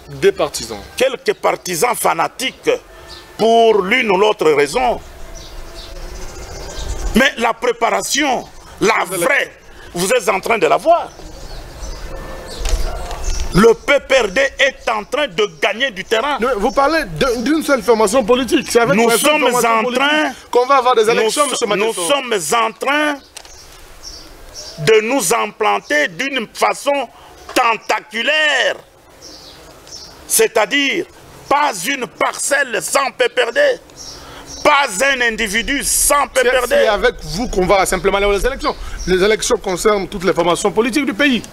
Des partisans. Quelques partisans fanatiques pour l'une ou l'autre raison. Mais la préparation, la vraie, vous êtes en train de la voir. Le PPRD est en train de gagner du terrain. Vous parlez d'une seule formation politique. C'est avec nous sommes en train qu'on va avoir des élections, M. Matisson. Nous sommes en train de nous implanter d'une façon tentaculaire. C'est-à-dire, pas une parcelle sans PPRD. Pas un individu sans PPRD. C'est avec vous qu'on va simplement aller aux élections. Les élections concernent toutes les formations politiques du pays.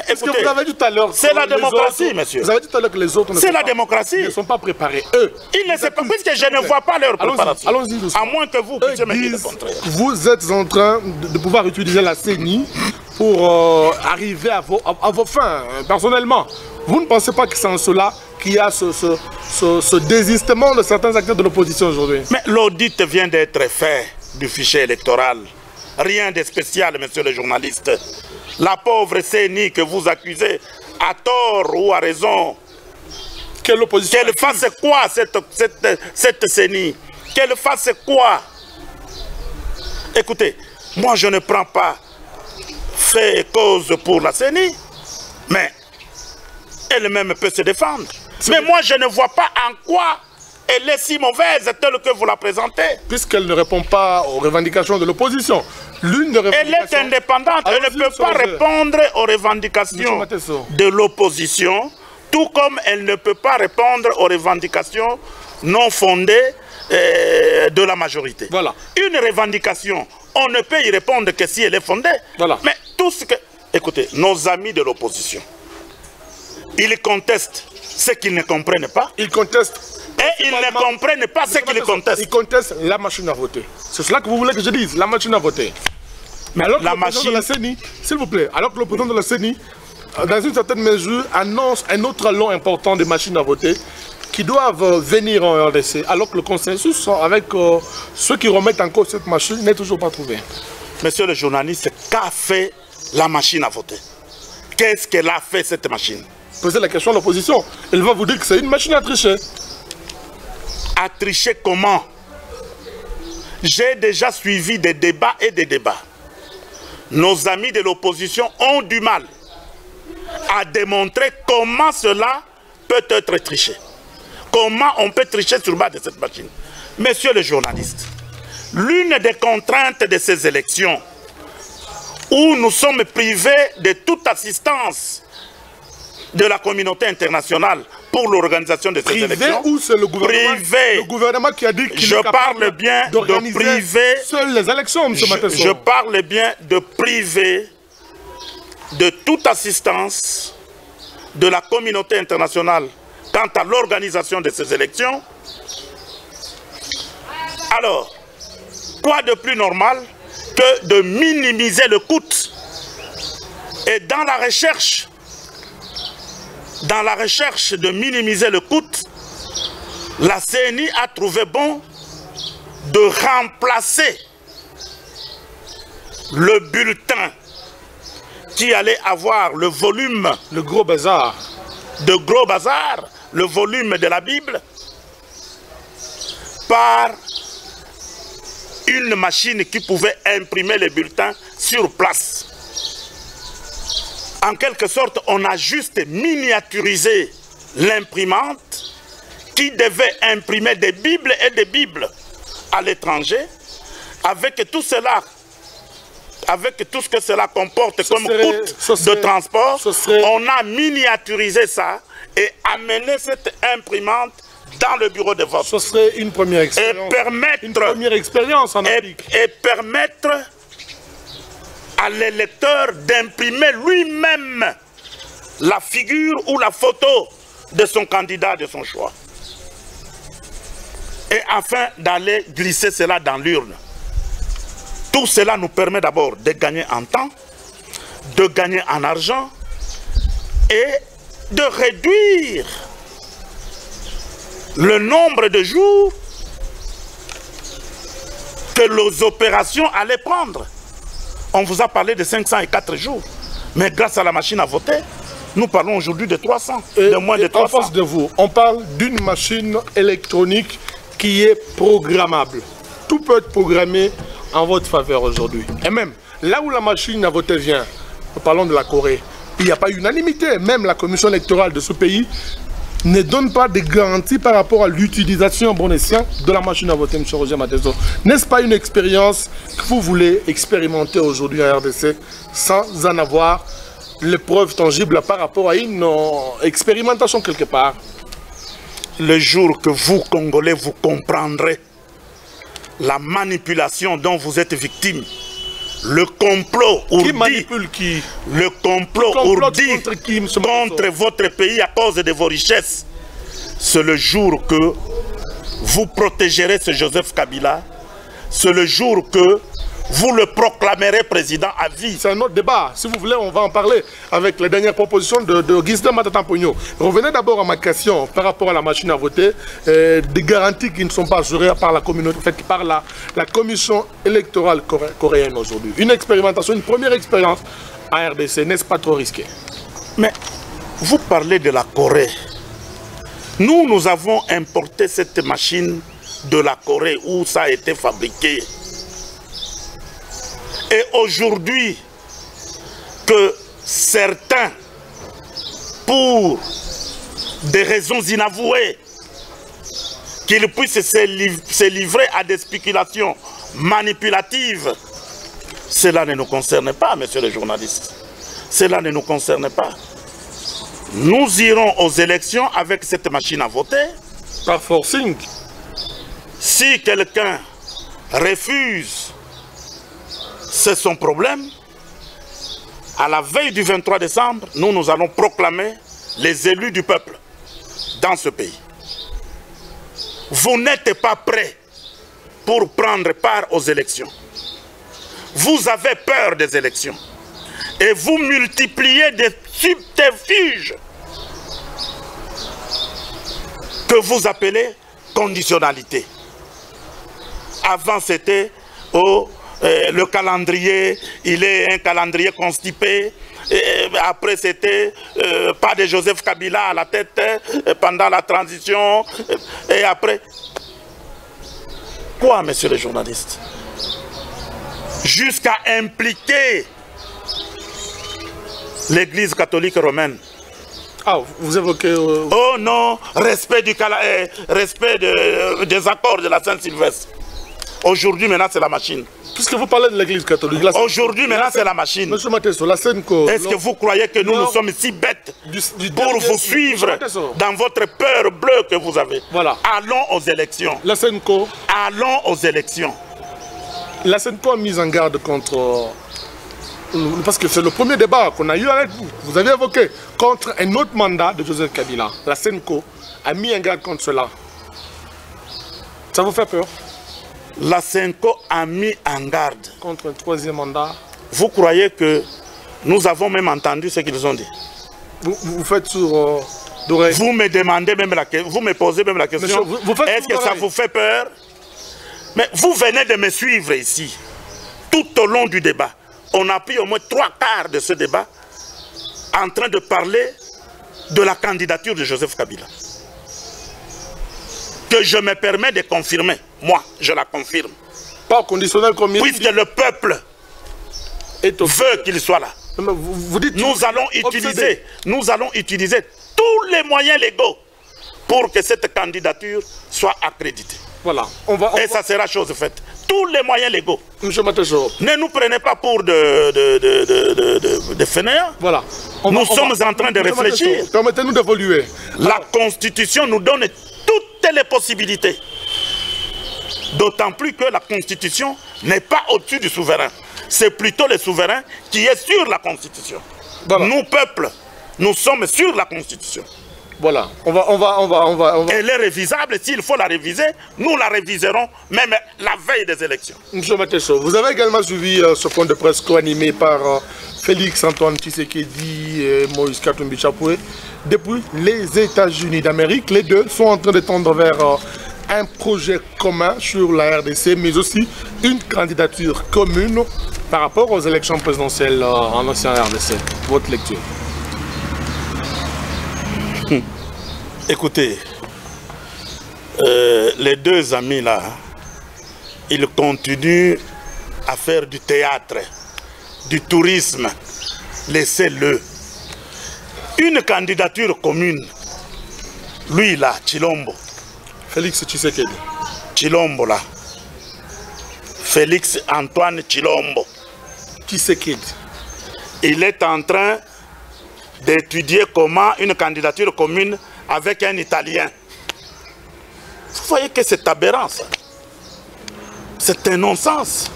Est-ce que vous avez dit tout à l'heure... C'est la démocratie, monsieur. Vous avez dit tout à l'heure que les autres ne sont pas préparés. Eux. Ils ne savent pas, puisque je ne vois pas leur préparation. Allons-y. À moins que vous puissiez me dire le contraire. Vous êtes en train de pouvoir utiliser la CENI pour arriver à vos fins, personnellement. Vous ne pensez pas que c'est en cela qu'il y a ce désistement de certains acteurs de l'opposition aujourd'hui? Mais l'audit vient d'être fait du fichier électoral. Rien de spécial, monsieur le journaliste. La pauvre CENI que vous accusez, à tort ou à raison, qu'elle fasse quoi cette CENI? Qu'elle fasse quoi? Écoutez, moi je ne prends pas fait et cause pour la CENI, mais elle-même peut se défendre. Mais moi je ne vois pas en quoi elle est si mauvaise telle que vous la présentez. Puisqu'elle ne répond pas aux revendications de l'opposition. Elle est indépendante, elle ne peut pas répondre aux revendications de l'opposition, tout comme elle ne peut pas répondre aux revendications non fondées de la majorité. Voilà. Une revendication, on ne peut y répondre que si elle est fondée. Voilà. Mais tout ce que... Écoutez, nos amis de l'opposition, ils contestent ce qu'ils ne comprennent pas. Ils contestent. Et ils ne comprennent pas ce qu'ils contestent. Ils contestent la machine à voter. C'est cela que vous voulez que je dise, la machine à voter. Mais alors que le président de la CENI, s'il vous plaît, alors que le président de la CENI, dans une certaine mesure, annonce un autre lot important de machines à voter qui doivent venir en RDC, alors que le consensus avec ceux qui remettent en cause cette machine n'est toujours pas trouvé. Monsieur le journaliste, qu'a fait la machine à voter? Qu'est-ce qu'elle a fait, cette machine? Posez la question à l'opposition. Elle va vous dire que c'est une machine à tricher. À tricher comment? J'ai déjà suivi des débats et des débats. Nos amis de l'opposition ont du mal à démontrer comment cela peut être triché. Comment on peut tricher sur base de cette machine. Monsieur le journaliste, l'une des contraintes de ces élections où nous sommes privés de toute assistance de la communauté internationale pour l'organisation de ces élections. Ou c'est le gouvernement, privé. Le gouvernement qui a dit qu'il je parle bien de privé. Seules les élections, M. Matisson. Je parle bien de privé de toute assistance de la communauté internationale quant à l'organisation de ces élections. Alors, quoi de plus normal que de minimiser le coût? Et dans la recherche de minimiser le coût, la CENI a trouvé bon de remplacer le bulletin qui allait avoir le volume... Le gros bazar. De gros bazar, le volume de la Bible, par une machine qui pouvait imprimer les bulletins sur place. En quelque sorte, on a juste miniaturisé l'imprimante qui devait imprimer des Bibles et des Bibles à l'étranger, avec tout cela, avec tout ce que cela comporte comme coût de transport. On a miniaturisé ça et amené cette imprimante dans le bureau de vote. Ce serait une première expérience en Afrique. Et permettre à l'électeur d'imprimer lui-même la figure ou la photo de son candidat de son choix. Et afin d'aller glisser cela dans l'urne. Tout cela nous permet d'abord de gagner en temps, de gagner en argent et de réduire le nombre de jours que les opérations allaient prendre. On vous a parlé de 504 jours, mais grâce à la machine à voter, nous parlons aujourd'hui de 300, de moins de 300. En face de vous, on parle d'une machine électronique qui est programmable. Tout peut être programmé en votre faveur aujourd'hui. Et même, là où la machine à voter vient, nous parlons de la Corée, il n'y a pas unanimité. Même la commission électorale de ce pays ne donne pas de garanties par rapport à l'utilisation bon escient de la machine à voter, M. Roger Mateso. N'est-ce pas une expérience que vous voulez expérimenter aujourd'hui à RDC sans en avoir les preuves tangibles par rapport à une expérimentation quelque part? Le jour que vous, Congolais, vous comprendrez la manipulation dont vous êtes victime, le complot ourdi, qui manipule qui? Le complot ourdi contre votre pays à cause de vos richesses, c'est le jour que vous protégerez ce Joseph Kabila, c'est le jour que vous le proclamerez président à vie. C'est un autre débat. Si vous voulez, on va en parler avec les dernières propositions de Gisdin Matata-Mpogno. Revenez d'abord à ma question par rapport à la machine à voter. Des garanties qui ne sont pas assurées par la communauté, en fait, par la commission électorale coréenne aujourd'hui. Une expérimentation, une première expérience à RDC, n'est-ce pas trop risqué? Mais vous parlez de la Corée. Nous avons importé cette machine de la Corée où ça a été fabriqué. Et aujourd'hui, que certains, pour des raisons inavouées, qu'ils puissent se livrer à des spéculations manipulatives, cela ne nous concerne pas, messieurs les journalistes. Cela ne nous concerne pas. Nous irons aux élections avec cette machine à voter. Par forcing. Si quelqu'un refuse, c'est son problème. À la veille du 23 décembre, nous allons proclamer les élus du peuple dans ce pays. Vous n'êtes pas prêts pour prendre part aux élections. Vous avez peur des élections. Et vous multipliez des subterfuges que vous appelez conditionnalité. Avant, c'était le calendrier, il est un calendrier constipé. Et après, c'était pas de Joseph Kabila à la tête pendant la transition. Et après, quoi, messieurs les journalistes? Jusqu'à impliquer l'Église catholique romaine. Ah, vous évoquez... Oh non, respect des accords de la Saint-Sylvestre. Aujourd'hui, maintenant, c'est la machine. Puisque vous parlez de l'Église catholique... Aujourd'hui, maintenant, c'est la machine. Monsieur Mateso, la Senko... Est-ce que vous croyez que nous sommes si bêtes pour vous suivre dans votre peur bleue que vous avez? Voilà. Allons aux élections. La Senko... Allons aux élections. La Senko a mis en garde contre... Parce que c'est le premier débat qu'on a eu avec vous. Vous avez évoqué contre un autre mandat de Joseph Kabila. La Senko a mis en garde contre cela. Ça vous fait peur? La Senko a mis en garde contre un troisième mandat. Vous croyez que nous avons même entendu ce qu'ils ont dit? Vous faites sur d'oreille. Vous me demandez même la question, vous me posez même la question. Est-ce que ça vous fait peur? Mais vous venez de me suivre ici. Tout au long du débat, on a pris au moins 3/4 de ce débat en train de parler de la candidature de Joseph Kabila. Que je me permets de confirmer. Moi, je la confirme. Pas conditionnel comme il... Puisque le peuple veut qu'il soit là. Vous dites nous allons utiliser tous les moyens légaux pour que cette candidature soit accréditée. Voilà. Et ça sera chose faite. Tous les moyens légaux. Monsieur Mateso. Ne nous prenez pas pour de fainéants. Voilà. Nous sommes en train de réfléchir. Permettez-nous d'évoluer. La Constitution nous donne toutes les possibilités. D'autant plus que la Constitution n'est pas au-dessus du souverain. C'est plutôt le souverain qui est sur la Constitution. Voilà. Nous, peuple, nous sommes sur la Constitution. Voilà, on va. Elle est révisable, s'il faut la réviser, nous la réviserons même la veille des élections. Monsieur Matesso, vous avez également suivi ce point de presse co-animé par Félix Antoine Tshisekedi et Moïse Katumbi Chapoué. Depuis les États-Unis d'Amérique, les deux sont en train de tendre vers un projet commun sur la RDC, mais aussi une candidature commune par rapport aux élections présidentielles en ancien RDC. Votre lecture? Écoutez, les deux amis là, ils continuent à faire du théâtre, du tourisme. Laissez-le. Une candidature commune, lui là, Tshilombo. Félix Tshisekedi. Tshilombo là. Félix Antoine Tshilombo. Tshisekedi. Il est en train d'étudier comment une candidature commune avec un Italien. Vous voyez que c'est aberrant ça. C'est un non-sens.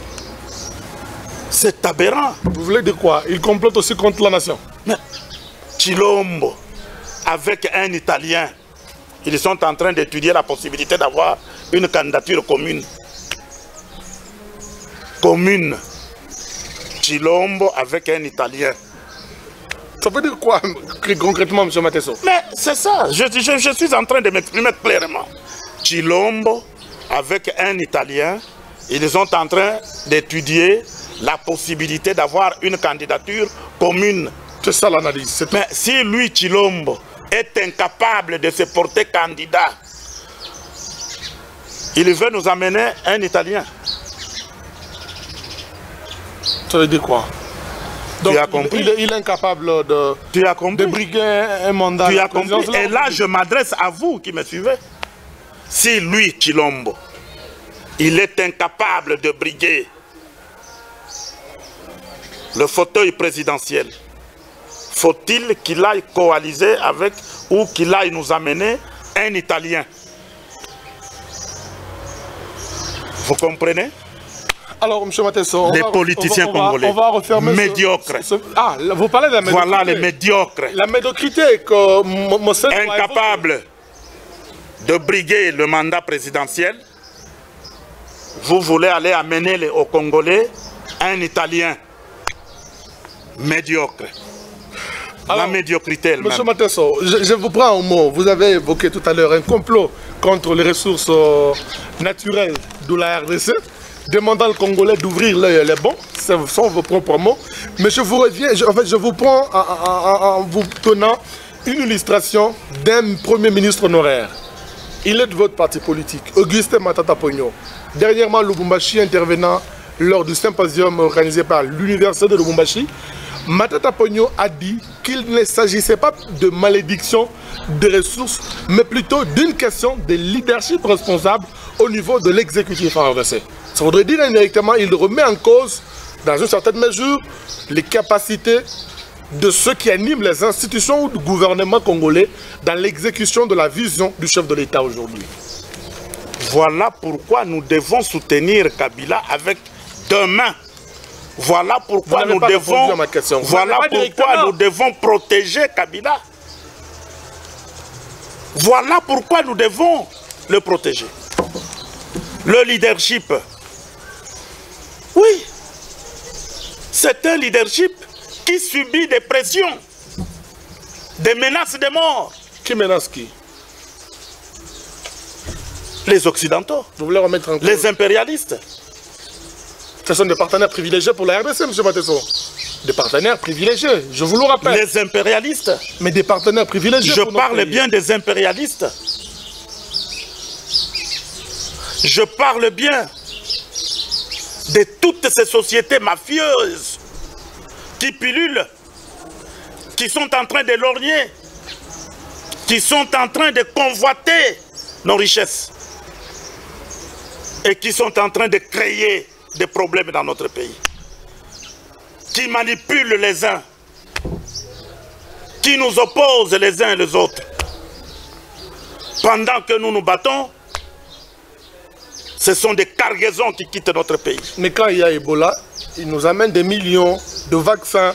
C'est aberrant. Vous voulez dire quoi? Il complote aussi contre la nation. Mais Tshilombo avec un Italien, ils sont en train d'étudier la possibilité d'avoir une candidature commune. Commune. Tshilombo avec un Italien. Ça veut dire quoi concrètement, M. Matesso? Mais c'est ça, je suis en train de m'exprimer clairement. Tshilombo avec un Italien, ils sont en train d'étudier la possibilité d'avoir une candidature commune. C'est ça l'analyse. Mais si lui, Tshilombo, est incapable de se porter candidat, il veut nous amener un Italien. Ça veut dire quoi? Donc, tu as compris? Il est incapable de briguer un mandat. Tu as compris? Et là, je m'adresse à vous qui me suivez. Si lui, Tshilombo, il est incapable de briguer le fauteuil présidentiel, faut-il qu'il aille coaliser avec ou qu'il aille nous amener un Italien? Vous comprenez? Alors, M. Matesso, les politiciens congolais, on va refermer médiocres. Ah, vous parlez de la médiocrité. Voilà les médiocres. La médiocrité que incapable de briguer le mandat présidentiel, vous voulez aller amener aux Congolais un Italien médiocre. Alors, la médiocrité elle-même. Monsieur Matesso, je vous prends au mot. Vous avez évoqué tout à l'heure un complot contre les ressources naturelles de la RDC, demandant aux Congolais d'ouvrir l'œil les bons. Ce sont vos propres mots. Mais je vous reviens, je vous prends en vous donnant une illustration d'un premier ministre honoraire. Il est de votre parti politique, Augustin Matata Ponyo. Dernièrement, Lubumbashi, intervenant lors du symposium organisé par l'Université de Lubumbashi, Matata Ponyo a dit qu'il ne s'agissait pas de malédiction de ressources, mais plutôt d'une question de leadership responsable au niveau de l'exécutif en RDC. Ça voudrait dire indirectement qu'il remet en cause, dans une certaine mesure, les capacités de ceux qui animent les institutions ou du gouvernement congolais dans l'exécution de la vision du chef de l'État aujourd'hui. Voilà pourquoi nous devons soutenir Kabila avec deux mains. Voilà pourquoi nous devons, nous devons protéger Kabila. Voilà pourquoi nous devons le protéger. Le leadership, oui, c'est un leadership qui subit des pressions, des menaces de mort. Qui menace qui? Les Occidentaux. Vous voulez remettre en cause les impérialistes. Ce sont des partenaires privilégiés pour la RDC, M. Matesso. Des partenaires privilégiés, je vous le rappelle. Les impérialistes. Mais des partenaires privilégiés. Je parle bien des impérialistes. Je parle bien de toutes ces sociétés mafieuses qui pullulent, qui sont en train de lorgner, qui sont en train de convoiter nos richesses et qui sont en train de créer des problèmes dans notre pays, qui manipulent les uns, qui nous opposent les uns les autres. Pendant que nous nous battons, ce sont des cargaisons qui quittent notre pays. Mais quand il y a Ebola, ils nous amènent des millions de vaccins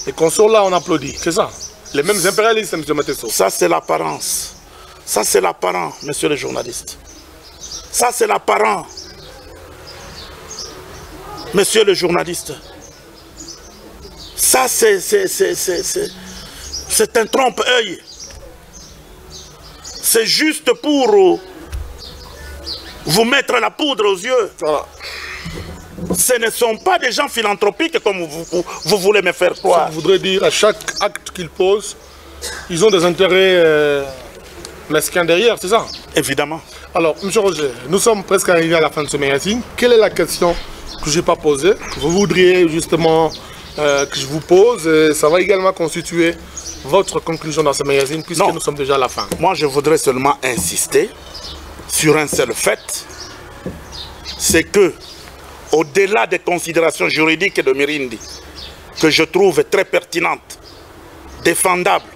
et qu'on sort là, on applaudit, c'est ça? Les mêmes impérialistes, M. Matesso. Ça, c'est l'apparence. Ça, c'est l'apparent, monsieur le journaliste. Ça, c'est l'apparent. Monsieur le journaliste. Ça, c'est un trompe-œil. C'est juste pour vous mettre la poudre aux yeux. Voilà. Ce ne sont pas des gens philanthropiques comme vous voulez me faire croire. Je voudrais dire, à chaque acte qu'ils posent, ils ont des intérêts mesquins derrière, c'est ça? Évidemment. Alors, M. Roger, nous sommes presque arrivés à la fin de ce magazine. Quelle est la question que je n'ai pas posée, que vous voudriez justement que je vous pose? Et ça va également constituer votre conclusion dans ce magazine, puisque nous sommes déjà à la fin. Moi, je voudrais seulement insister sur un seul fait, c'est que, au-delà des considérations juridiques de Mirindi, que je trouve très pertinentes, défendables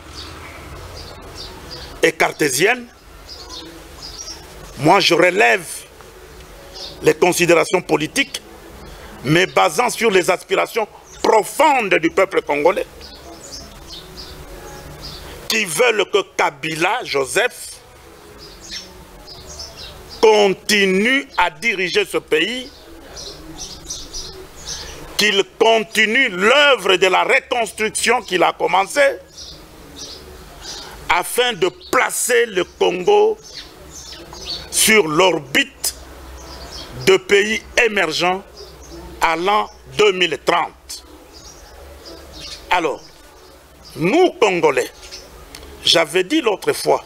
et cartésiennes, moi je relève les considérations politiques, mais basant sur les aspirations profondes du peuple congolais, qui veulent que Kabila, Joseph, continue à diriger ce pays, qu'il continue l'œuvre de la reconstruction qu'il a commencée, afin de placer le Congo sur l'orbite de pays émergents à l'an 2030. Alors, nous, Congolais, j'avais dit l'autre fois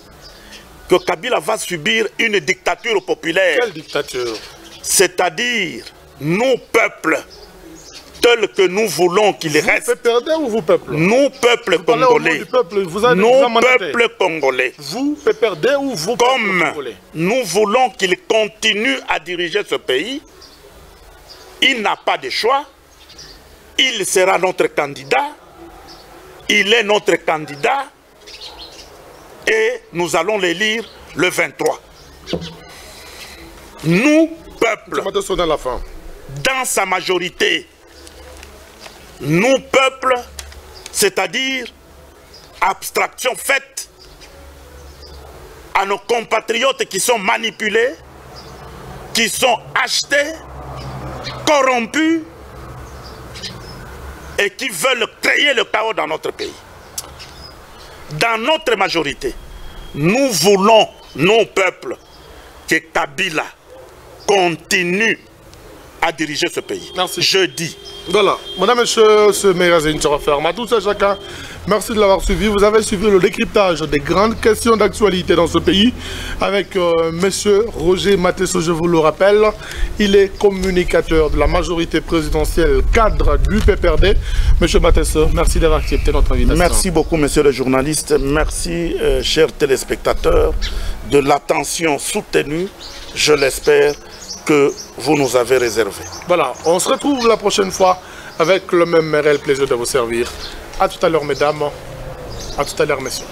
que Kabila va subir une dictature populaire. Quelle dictature? C'est-à-dire, nous, peuples, tels que nous voulons qu'il reste. Vous PPRD ou vous, peuple? Nous, peuple congolais. Nous, peuple congolais. Vous, PPRD ou vous, comme peuple congolais? Nous voulons qu'il continue à diriger ce pays, il n'a pas de choix. Il sera notre candidat. Il est notre candidat. Et nous allons l'élire le 23. Nous, peuple, dans sa majorité, nous, peuple, c'est-à-dire abstraction faite à nos compatriotes qui sont manipulés, qui sont achetés, corrompus et qui veulent créer le chaos dans notre pays. Dans notre majorité, nous voulons, nos peuples, que Kabila continue à diriger ce pays. Merci. Je dis. Voilà, madame, monsieur, ce magazine sera fermé à tous et chacun. Merci de l'avoir suivi. Vous avez suivi le décryptage des grandes questions d'actualité dans ce pays avec monsieur Roger Matesso, je vous le rappelle. Il est communicateur de la majorité présidentielle, cadre du PPRD. Monsieur Matesso, merci d'avoir accepté notre invitation. Merci beaucoup, monsieur le journaliste. Merci, chers téléspectateurs, de l'attention soutenue, je l'espère, que vous nous avez réservé. Voilà, on se retrouve la prochaine fois avec le même réel plaisir de vous servir. A tout à l'heure, mesdames. À tout à l'heure, messieurs.